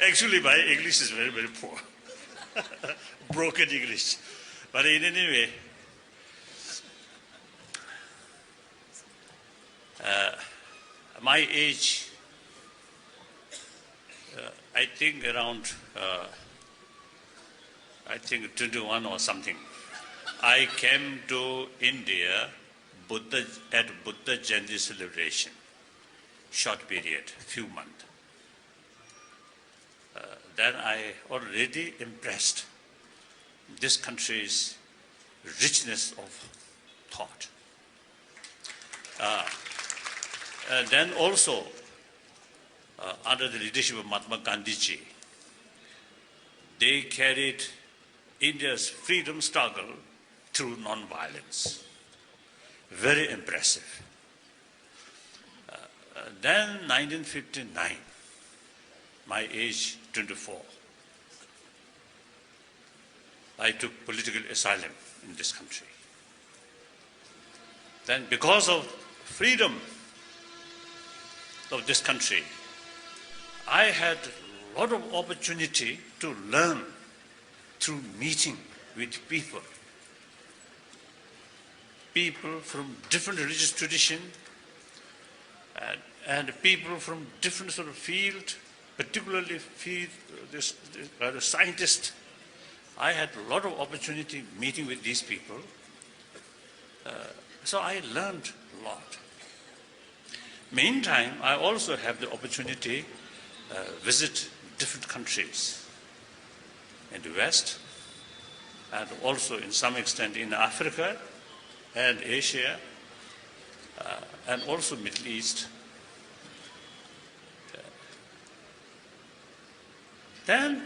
Actually, my English is very, very poor. Broken English. But in any way, my age, I think around, I think 21 or something, I came to India at Buddha Jayanti celebration, short period, few months. Then I already impressed this country's richness of thought. Then also, under the leadership of Mahatma Gandhi ji, they carried India's freedom struggle through non-violence. Very impressive. Then 1959, my age 24, I took political asylum in this country. Then because of freedom of this country, I had a lot of opportunity to learn through meeting with people from different religious tradition and people from different sort of field, particularly the scientists. I had a lot of opportunity meeting with these people. So I learned a lot. Meantime, I also have the opportunity visit different countries in the West and also in some extent in Africa and Asia and also Middle East. Then,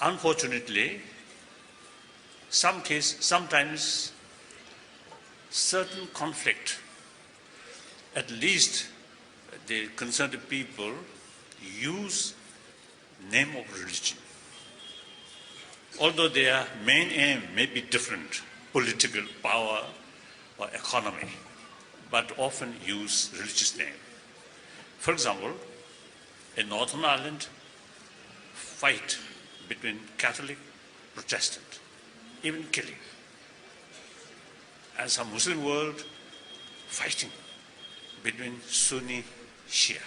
unfortunately, sometimes certain conflict, at least the concerned people use name of religion. Although their main aim may be different, political power or economy, but often use religious name. For example, in Northern Ireland, fight between Catholic, Protestant, even killing. And some Muslim world fighting between Sunni, Shia.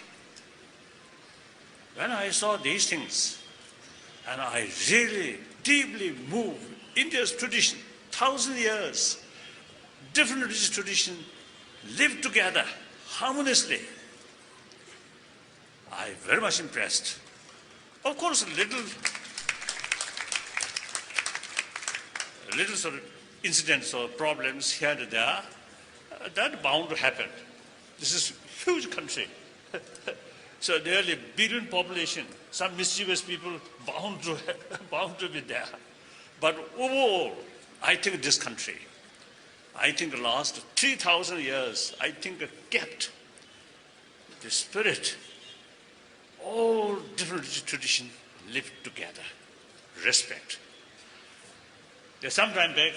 When I saw these things, and I really deeply moved, India's tradition, 1,000 years, different religious tradition, live together harmoniously. I very much impressed. Of course, little sort of incidents or problems here and there, that bound to happen. This is a huge country. So nearly a billion population, some mischievous people bound to be there. But overall, I think this country, I think the last 3,000 years, I think kept the spirit, all different traditions live together, respect. Some time back,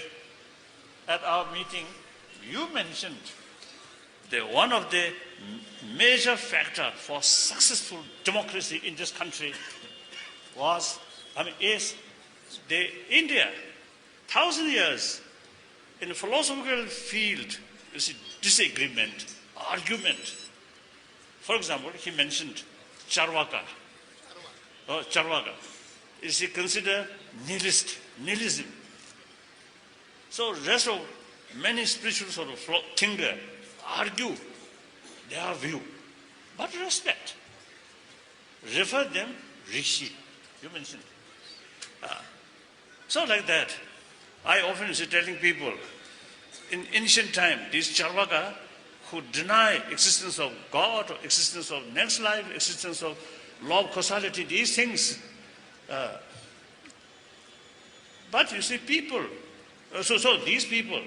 at our meeting, you mentioned that one of the major factors for successful democracy in this country is the India, 1,000 years in the philosophical field, you see, disagreement, argument. For example, he mentioned Charvaka. Is he considered nihilism? So rest of many spiritual sort of thinkers argue their view, but respect. Refer them Rishi, you mentioned. So like that, I often say telling people, in ancient time, these Charvaka who deny existence of God, or existence of next life, existence of law of causality, these things. But you see, people, so these people,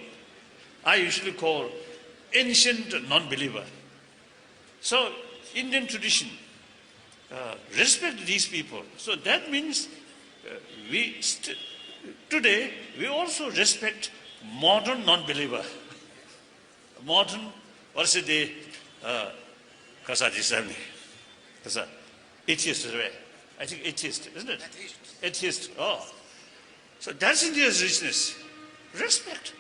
I usually call ancient non-believer. So Indian tradition respect these people. So that means today we also respect modern non-believer. Modern, or say Kasa Disabni. Kasa. Atheist, I think atheist, isn't it? Atheist. Oh. So that's India's richness. Respect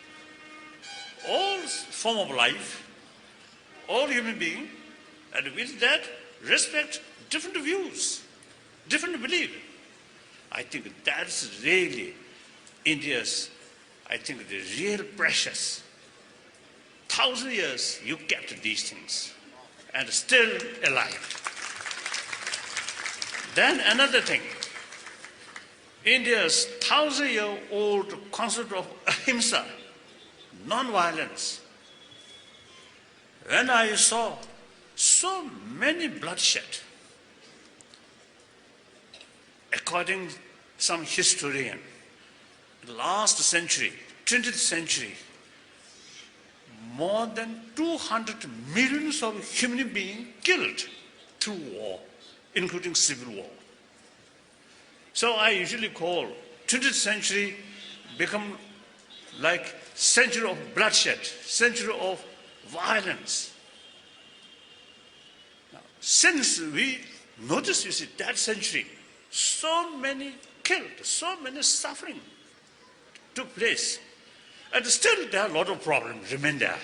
all form of life, all human being, and with that, respect different views, different belief. I think that's really India's, I think, the real precious. 1,000 years you kept these things and still alive. Then another thing, India's 1,000-year-old concept of ahimsa, non-violence. When I saw so many bloodshed, according to some historian, last century, 20th century, more than 200 millions of human beings killed through war, including civil war. So I usually call 20th century become like century of bloodshed, century of violence. Now, since we notice, you see, that century, so many killed, so many suffering took place. And still there are a lot of problems remain there.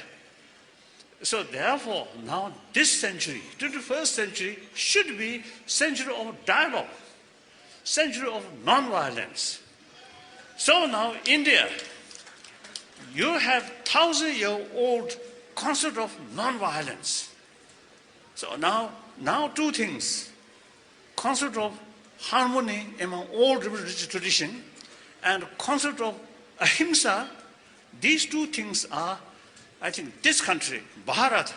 So therefore, now this century, 21st century, should be century of dialogue, century of non-violence. So now India, you have 1,000-year-old concept of non-violence. So now two things, concept of harmony among all religious tradition and concept of ahimsa. These two things are, I think, this country, Bharat,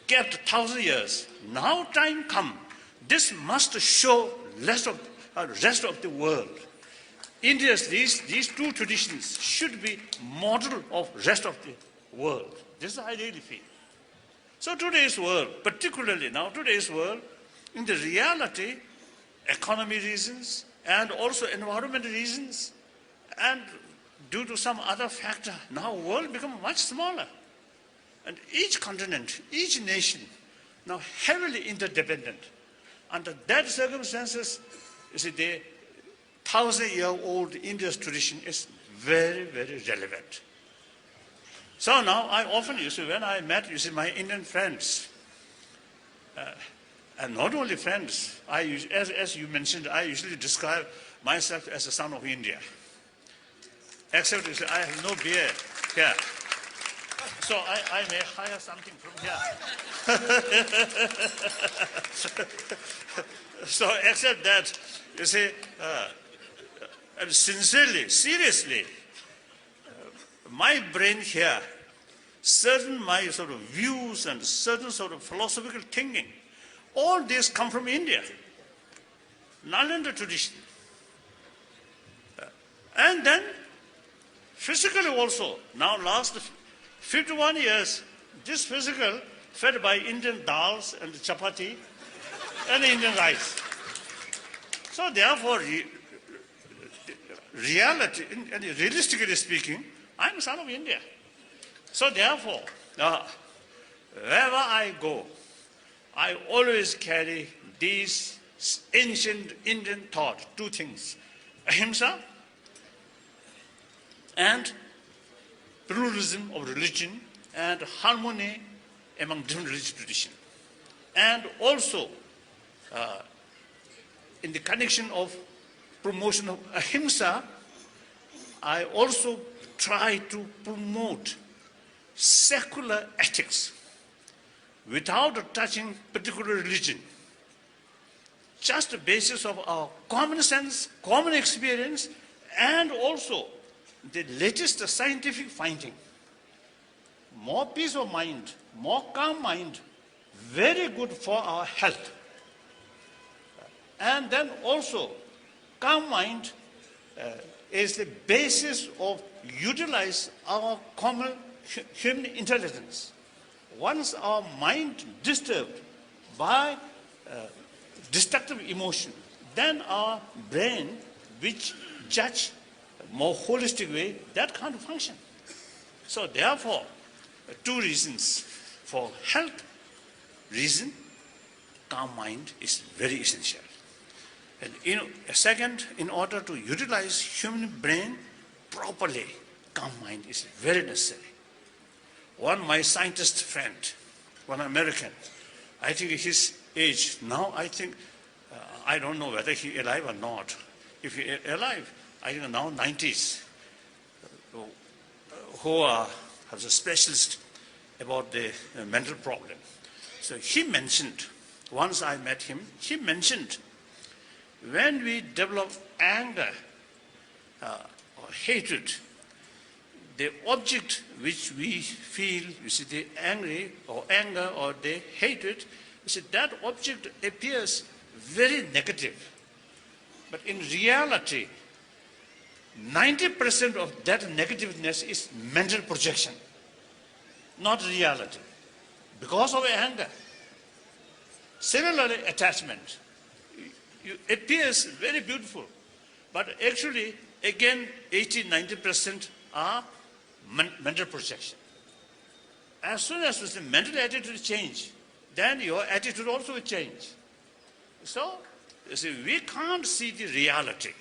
kept 1,000 years. Now time come, this must show rest of the world. India's these two traditions should be model of rest of the world. This is how I really feel. So today's world, particularly now today's world, in the reality, economy reasons and also environment reasons, and due to some other factor, now world become much smaller. And each continent, each nation, now heavily interdependent. Under that circumstances, you see, the 1,000-year-old India's tradition is very, very relevant. So now I often, you see, when I met, you see, my Indian friends, and not only friends, as you mentioned, I usually describe myself as a son of India. Except, you see, I have no beard here. So I may hire something from here. So except that, you see, and sincerely, seriously, my brain here, certain my sort of views and certain sort of philosophical thinking, all this come from India, Nalanda tradition. And then physically also, now last 51 years, this physical fed by Indian dals and chapati and Indian rice. So therefore, reality, and realistically speaking, I'm a son of India. So therefore, wherever I go, I always carry these ancient Indian thought, two things, ahimsa and pluralism of religion and harmony among different religious traditions. And also, in the connection of promotion of ahimsa, I also try to promote secular ethics without touching particular religion. Just the basis of our common sense, common experience, and also the latest scientific finding. More peace of mind, more calm mind, very good for our health. And then also, calm mind is the basis of utilize our common human intelligence. Once our mind disturbed by destructive emotion, then our brain, which judge more holistic way, that can't function. So therefore, two reasons for health reason calm mind is very essential. And second, in order to utilize human brain properly, calm mind is very necessary. One, my scientist friend, one American, I think his age, now I think, I don't know whether he alive or not. If he alive, I think now 90s, who has a specialist about the mental problem. So he mentioned, once I met him, he mentioned, when we develop anger or hatred, the object which we feel, you see, the angry or anger or the hatred, you see, that object appears very negative. But in reality, 90% of that negativeness is mental projection, not reality, because of anger. Similarly, attachment. It appears very beautiful, but actually, again, 80–90% are mental projection. As soon as the mental attitude change, then your attitude also will change. So, you see, we can't see the reality.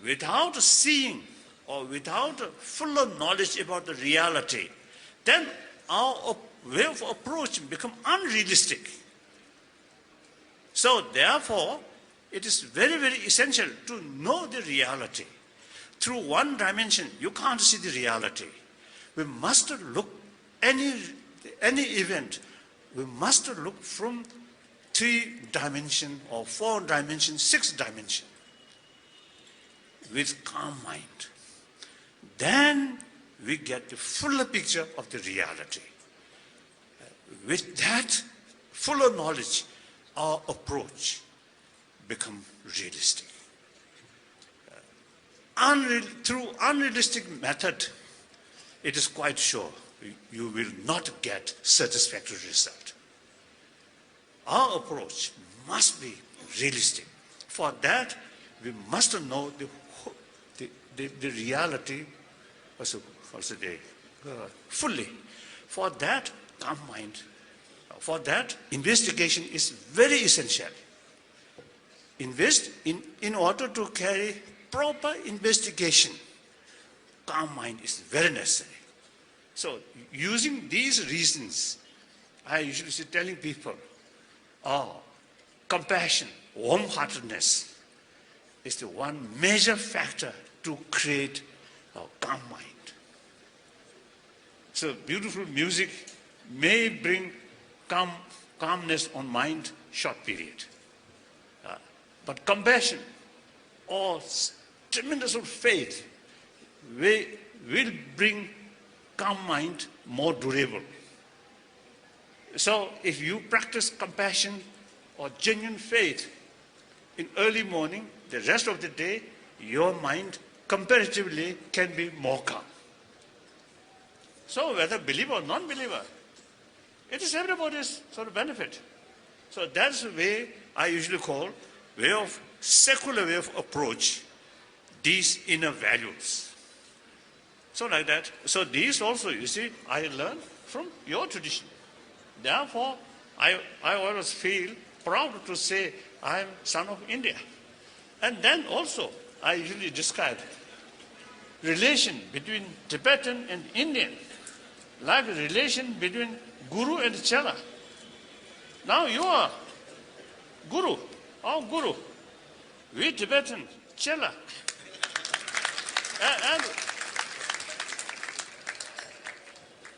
Without seeing or without fuller knowledge about the reality, then our way of approach becomes unrealistic. So therefore, it is very, very essential to know the reality. Through one dimension, you can't see the reality. We must look any event, we must look from 3 dimension or 4 dimension, 6 dimension with calm mind. Then we get the fuller picture of the reality. With that fuller knowledge, our approach become realistic. Through unrealistic method, it is quite sure you will not get satisfactory result. Our approach must be realistic. For that, we must know the reality also fully. For that, calm mind. For that, investigation is very essential. In order to carry proper investigation, calm mind is very necessary. So, using these reasons, I usually say telling people, compassion, warm-heartedness is the one major factor to create a calm mind. So, beautiful music may bring calmness on mind short period. But compassion or tremendous of faith will bring calm mind more durable. So if you practice compassion or genuine faith in early morning, the rest of the day, your mind comparatively can be more calm. So whether believer or non-believer, it is everybody's sort of benefit. So that's the way I usually call secular way of approach these inner values. So like that. So these also, you see, I learned from your tradition. Therefore, I always feel proud to say I am son of India. And then also, I usually describe relation between Tibetan and Indian, like a relation between Guru and Chela. Now you are Guru, our Guru. We Tibetan, Chela.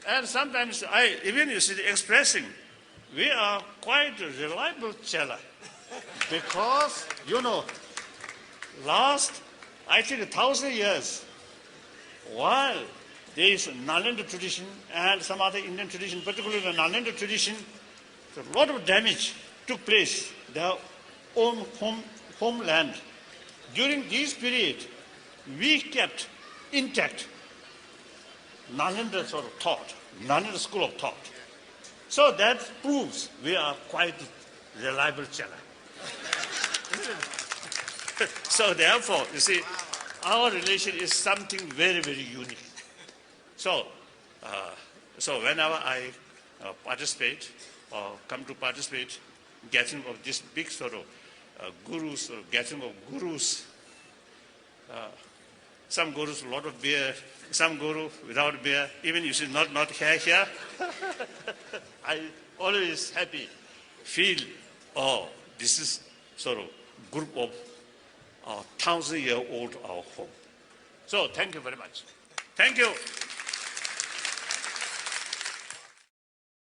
And sometimes even you see expressing, we are quite a reliable Chela. Because, last, I think 1,000 years, while there is Nalanda tradition and some other Indian tradition, particularly the Nalanda tradition, a lot of damage took place, their own homeland. During this period, we kept intact Nalanda sort of thought, Nalanda school of thought. So that proves we are quite reliable Chela. So therefore, you see, our relation is something very, very unique. So, whenever I participate come to participate gathering of this big sort of gurus, or gathering of gurus. Some gurus a lot of beer, some guru without beer. Even you see not here. I always happy, feel, this is sort of group of 1,000-year-old our home. So thank you very much. Thank you.